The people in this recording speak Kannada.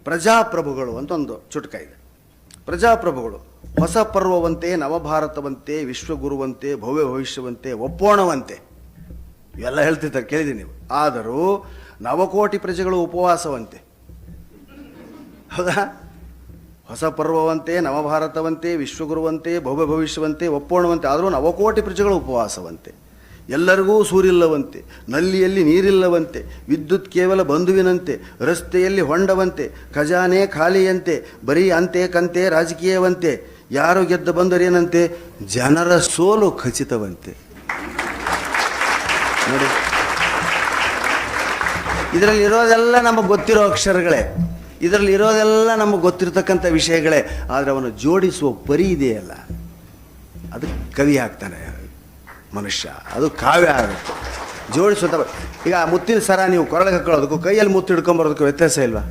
ಪ್ರಜಾಪ್ರಭುಗಳು ಅಂತ ಒಂದು ಚುಟುಕ ಇದೆ. ಪ್ರಜಾಪ್ರಭುಗಳು ಹೊಸ ಪರ್ವವಂತೆ, ನವಭಾರತವಂತೆ, ವಿಶ್ವಗುರುವಂತೆ, ಭವ್ಯ ಭವಿಷ್ಯವಂತೆ, ಒಪ್ಪೋಣವಂತೆ ಇವೆಲ್ಲ ಹೇಳ್ತಿರ್ತಾರೆ, ಕೇಳಿದ್ದೀನಿ ನೀವು. ಆದರೂ ನವಕೋಟಿ ಪ್ರಜೆಗಳು ಉಪವಾಸವಂತೆ. ಹೌದಾ? ಹೊಸ ಪರ್ವವಂತೆ, ನವಭಾರತವಂತೆ, ವಿಶ್ವಗುರುವಂತೆ, ಭವ್ಯ ಭವಿಷ್ಯವಂತೆ, ಒಪ್ಪೋಣವಂತೆ, ಆದರೂ ನವಕೋಟಿ ಪ್ರಜೆಗಳು ಉಪವಾಸವಂತೆ. ಎಲ್ಲರಿಗೂ ಸೂರಿಲ್ಲವಂತೆ, ನಲ್ಲಿಯಲ್ಲಿ ನೀರಿಲ್ಲವಂತೆ, ವಿದ್ಯುತ್ ಕೇವಲ ಬಂಧುವಿನಂತೆ, ರಸ್ತೆಯಲ್ಲಿ ಹೊಂಡವಂತೆ, ಖಜಾನೆ ಖಾಲಿಯಂತೆ, ಬರೀ ಅಂತೆ ಕಂತೆ ರಾಜಕೀಯವಂತೆ, ಯಾರು ಗೆದ್ದು ಬಂದರೇನಂತೆ, ಜನರ ಸೋಲು ಖಚಿತವಂತೆ. ನೋಡಿ, ಇದರಲ್ಲಿ ಇರೋದೆಲ್ಲ ನಮಗೆ ಗೊತ್ತಿರೋ ಅಕ್ಷರಗಳೇ, ಇದರಲ್ಲಿ ಇರೋದೆಲ್ಲ ನಮಗೆ ಗೊತ್ತಿರತಕ್ಕಂಥ ವಿಷಯಗಳೇ. ಆದರೆ ಅವನು ಜೋಡಿಸುವ ಪರಿ ಇದೆಯಲ್ಲ, ಅದು ಕವಿ ಆಗ್ತಾನೆ ಮನುಷ್ಯ, ಅದು ಕಾವ್ಯ ಆಗುತ್ತೆ. ಜೋಡಿಸುವಂಥ ಈಗ ಮುತ್ತಿನ ಸರ ನೀವು ಕೊರಳಿಗೆ ಹಾಕೊಳ್ಳೋದಕ್ಕೂ ಕೈಯಲ್ಲಿ ಮುತ್ತು ಹಿಡ್ಕೊಂಬರೋದಕ್ಕೂ ವ್ಯತ್ಯಾಸ ಇಲ್ವಾ?